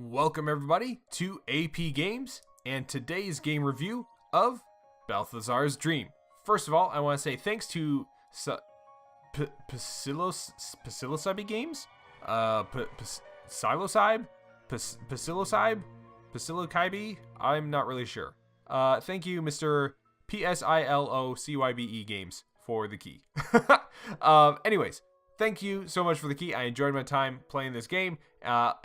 Welcome everybody to AP Games and today's game review of Balthazar's Dream. First of all, I want to say thanks to Psilocybe Games? Psilocybe? I'm not really sure. Thank you, Mr. Psilocybe Games for the key. Anyways, thank you so much for the key. I enjoyed my time playing this game.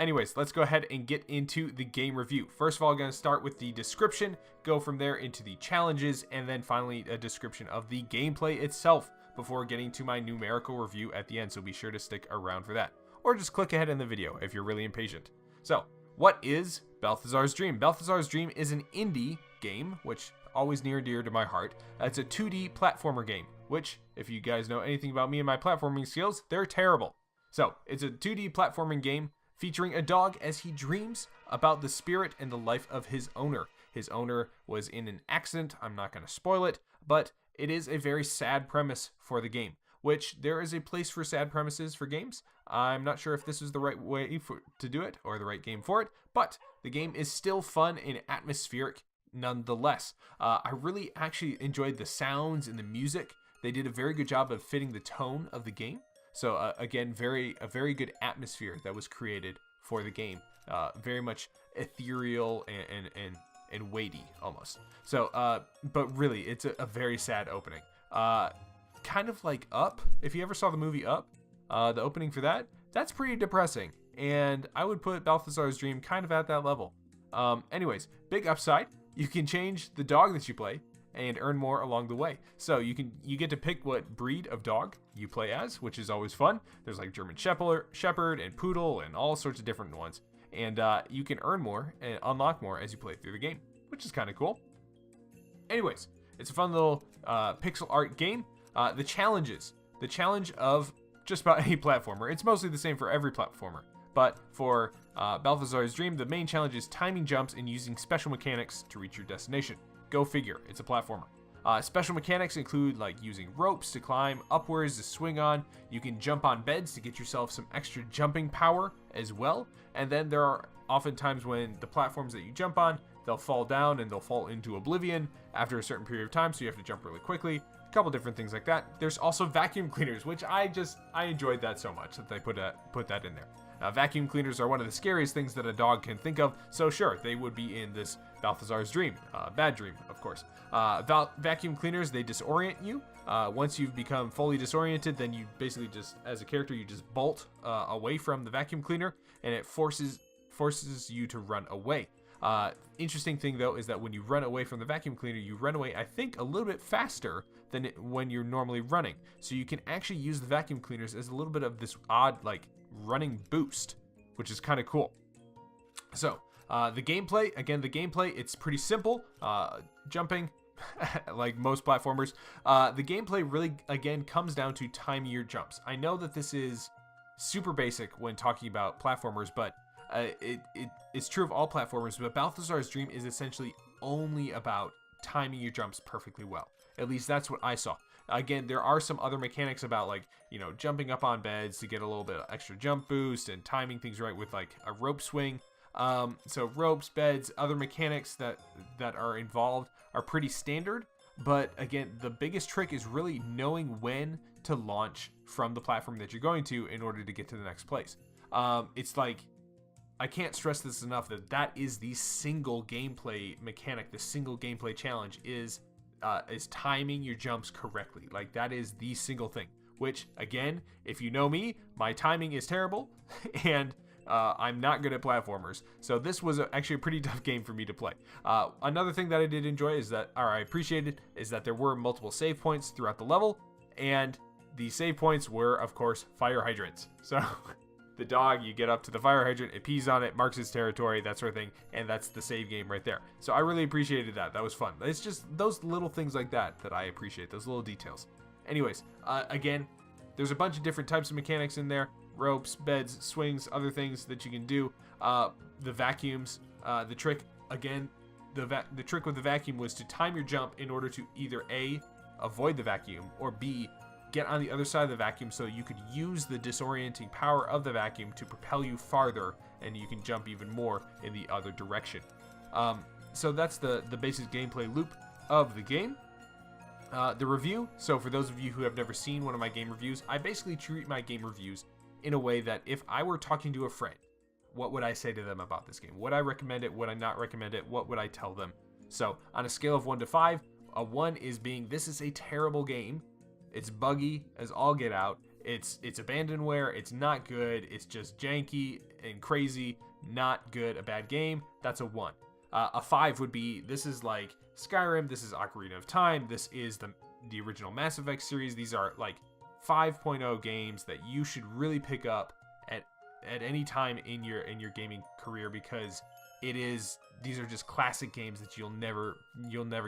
Anyways, let's go ahead and get into the game review. First of all, I'm going to start with the description, go from there into the challenges, and then finally a description of the gameplay itself before getting to my numerical review at the end, so be sure to stick around for that. Or just click ahead in the video if you're really impatient. So, what is Balthazar's Dream? Balthazar's Dream is an indie game, which always near and dear to my heart. It's a 2D platformer game, which, if you guys know anything about me and my platforming skills, they're terrible. So, it's a 2D platforming game featuring a dog as he dreams about the spirit and the life of his owner. His owner was in an accident. I'm not going to spoil it, but it is a very sad premise for the game, which there is a place for sad premises for games. I'm not sure if this is the right way to do it or the right game for it, but the game is still fun and atmospheric nonetheless. I really actually enjoyed the sounds and the music. They did a very good job of fitting the tone of the game. So again, a very good atmosphere that was created for the game. Very much ethereal and weighty almost. So, but really, it's a very sad opening. Kind of like Up. If you ever saw the movie Up, the opening for that's pretty depressing. And I would put Balthazar's Dream kind of at that level. Anyways, big upside. You can change the dog that you play and earn more along the way. So you get to pick what breed of dog you play as, which is always fun. There's like German Shepherd and Poodle and all sorts of different ones. And you can earn more and unlock more as you play through the game, which is kind of cool. Anyways, it's a fun little pixel art game. The challenges. The challenge of just about any platformer. It's mostly the same for every platformer. But for Balthazar's Dream, the main challenge is timing jumps and using special mechanics to reach your destination. Go figure, it's a platformer. Special mechanics include like using ropes to climb upwards to swing on. You can jump on beds to get yourself some extra jumping power as well. And then there are often times when the platforms that you jump on, they'll fall down and they'll fall into oblivion after a certain period of time, so you have to jump really quickly. A couple different things like that. There's also vacuum cleaners, which I enjoyed that so much that they put that in there. Vacuum cleaners are one of the scariest things that a dog can think of, so sure, they would be in this Balthazar's Dream. Bad dream, of course. Vacuum cleaners, they disorient you. Once you've become fully disoriented, then you basically just, as a character, you just bolt away from the vacuum cleaner, and it forces you to run away. Interesting thing, though, is that when you run away from the vacuum cleaner, you run away, I think, a little bit faster than when you're normally running. So you can actually use the vacuum cleaners as a little bit of this odd, like, running boost, which is kind of cool. So the gameplay, it's pretty simple. Jumping like most platformers. The gameplay really again comes down to timing your jumps. I know that this is super basic when talking about platformers, but it's true of all platformers, but Balthazar's Dream is essentially only about timing your jumps perfectly well. At least that's what I saw. Again, there are some other mechanics about, like, you know, jumping up on beds to get a little bit of extra jump boost and timing things right with, like, a rope swing. So ropes, beds, other mechanics that are involved are pretty standard. But, again, the biggest trick is really knowing when to launch from the platform that you're going to in order to get to the next place. It's like, I can't stress this enough that is the single gameplay mechanic, the single gameplay challenge is timing your jumps correctly. Like, that is the single thing, which, again, if you know me, my timing is terrible and I'm not good at platformers, so this was actually a pretty tough game for me to play. Another thing that I did enjoy is that, or I appreciated, is that there were multiple save points throughout the level, and the save points were, of course, fire hydrants. So the dog, you get up to the fire hydrant, it pees on it, marks its territory, that sort of thing, and that's the save game right there. So I really appreciated that. That was fun. It's just those little things like that I appreciate, those little details. Anyways, again, there's a bunch of different types of mechanics in there. Ropes, beds, swings, other things that you can do. The vacuums, the trick, again, the trick with the vacuum was to time your jump in order to either A, avoid the vacuum, or B, get on the other side of the vacuum so you could use the disorienting power of the vacuum to propel you farther and you can jump even more in the other direction. So that's the basic gameplay loop of the game. The review, so for those of you who have never seen one of my game reviews, I basically treat my game reviews in a way that if I were talking to a friend, what would I say to them about this game? Would I recommend it? Would I not recommend it? What would I tell them? So on a scale of 1 to 5, a 1 is being, this is a terrible game. It's buggy as all get out. It's abandonware. It's not good. It's just janky and crazy. Not good. A bad game. That's a 1. A 5 would be, this is like Skyrim. This is Ocarina of Time. This is the original Mass Effect series. These are like 5.0 games that you should really pick up at any time in your gaming career, because these are just classic games that you'll never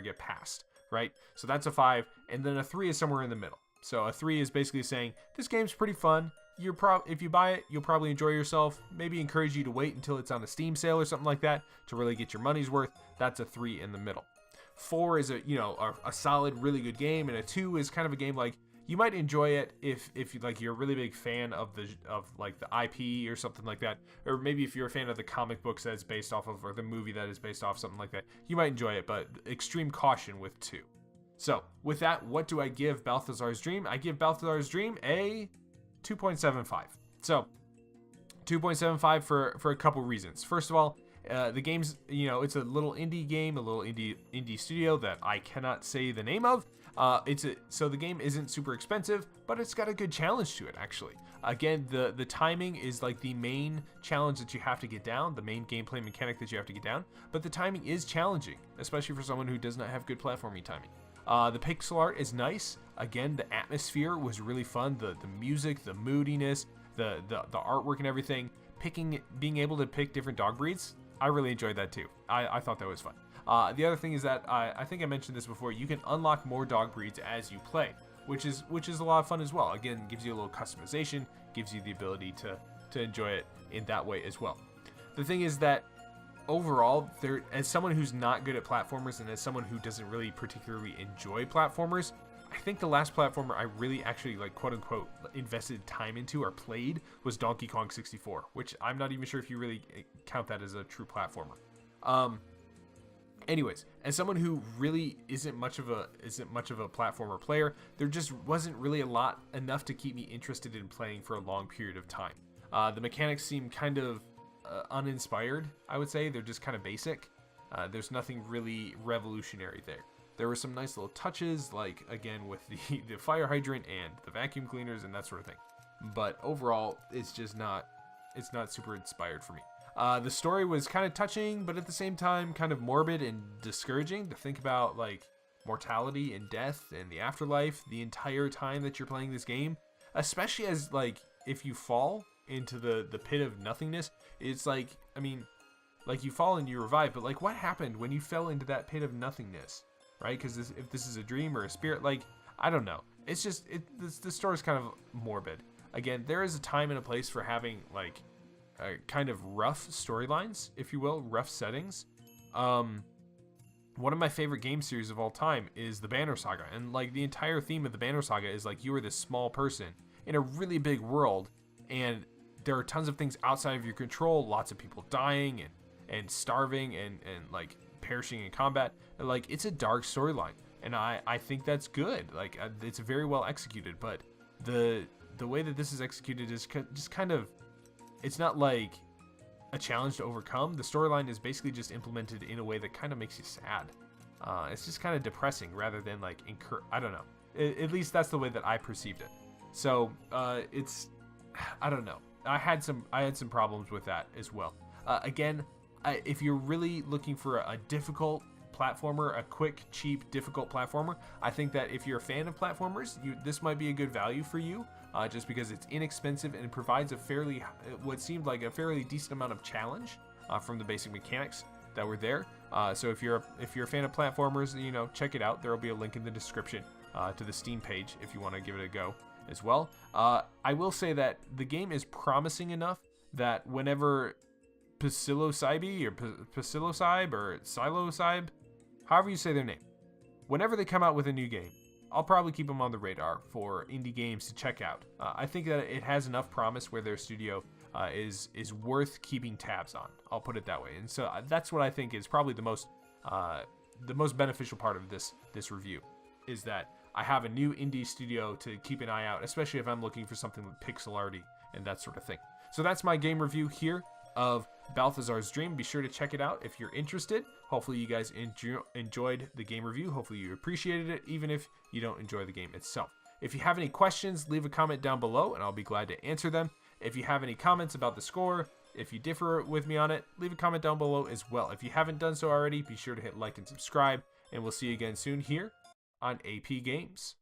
get past, right? So that's a 5, and then a 3 is somewhere in the middle. So a 3 is basically saying this game's pretty fun. If you buy it, you'll probably enjoy yourself. Maybe encourage you to wait until it's on a Steam sale or something like that to really get your money's worth. That's a 3 in the middle. 4 is a solid, really good game, and a 2 is kind of a game like you might enjoy it if you're a really big fan of the IP or something like that, or maybe if you're a fan of the comic books that it's based off of, or the movie that is based off, something like that. You might enjoy it, but extreme caution with 2. So with that, what do I give Balthazar's Dream? I give Balthazar's Dream a 2.75. So 2.75 for a couple reasons. First of all, the game's, it's a little indie game, a little indie studio that I cannot say the name of. So the game isn't super expensive, but it's got a good challenge to it, actually. Again, the timing is like the main challenge that you have to get down, the main gameplay mechanic that you have to get down, but the timing is challenging, especially for someone who does not have good platforming timing. The pixel art is nice. Again, the atmosphere was really fun. The music, the moodiness, the artwork and everything. Being able to pick different dog breeds, I really enjoyed that too. I thought that was fun. The other thing is that I think I mentioned this before. You can unlock more dog breeds as you play, which is a lot of fun as well. Again, gives you a little customization, gives you the ability to enjoy it in that way as well. The thing is that overall, as someone who's not good at platformers and as someone who doesn't really particularly enjoy platformers, I think the last platformer I really actually quote unquote invested time into or played was Donkey Kong 64, which I'm not even sure if you really count that as a true platformer. Anyways, as someone who really isn't much of a platformer player, there just wasn't really enough to keep me interested in playing for a long period of time. The mechanics seem kind of uninspired, I would say. They're just kind of basic. There's nothing really revolutionary there. There were some nice little touches, like again with the fire hydrant and the vacuum cleaners and that sort of thing. But overall, it's not super inspired for me. The story was kind of touching, but at the same time kind of morbid and discouraging to think about, like mortality and death and the afterlife the entire time that you're playing this game, especially as if you fall into the pit of nothingness. It's you fall and you revive, but what happened when you fell into that pit of nothingness, right? Because if this is a dream or a spirit, I don't know. It's just the story's kind of morbid. Again, there is a time and a place for having kind of rough storylines, if you will, rough settings. One of my favorite game series of all time is the Banner Saga, and the entire theme of the Banner Saga is you are this small person in a really big world, and there are tons of things outside of your control, lots of people dying and starving and perishing in combat. It's a dark storyline, and I think that's good. It's very well executed, but the way that this is executed is just kind of, it's not like a challenge to overcome. The storyline is basically just implemented in a way that kind of makes you sad. It's just kind of depressing rather than I don't know. At least that's the way that I perceived it. So I don't know. I had some problems with that as well. Again, if you're really looking for a difficult platformer, a quick, cheap, difficult platformer, I think that if you're a fan of platformers, this might be a good value for you. Just because it's inexpensive and provides what seemed like a fairly decent amount of challenge from the basic mechanics that were there. So if you're a fan of platformers, check it out. There will be a link in the description to the Steam page if you want to give it a go as well. I will say that the game is promising enough that whenever Psilocybe or Psilocybe, however you say their name, whenever they come out with a new game, I'll probably keep them on the radar for indie games to check out. I think that it has enough promise where their studio is worth keeping tabs on. I'll put it that way. And so that's what I think is probably the most beneficial part of this review, is that I have a new indie studio to keep an eye out, especially if I'm looking for something with pixel arty and that sort of thing. So that's my game review here of Balthazar's Dream. Be sure to check it out if you're interested. Hopefully you guys enjoyed the game review. Hopefully you appreciated it, even if you don't enjoy the game itself. If you have any questions, leave a comment down below and I'll be glad to answer them. If you have any comments about the score, if you differ with me on it, leave a comment down below as well. If you haven't done so already, be sure to hit like and subscribe, and we'll see you again soon here on AP Games.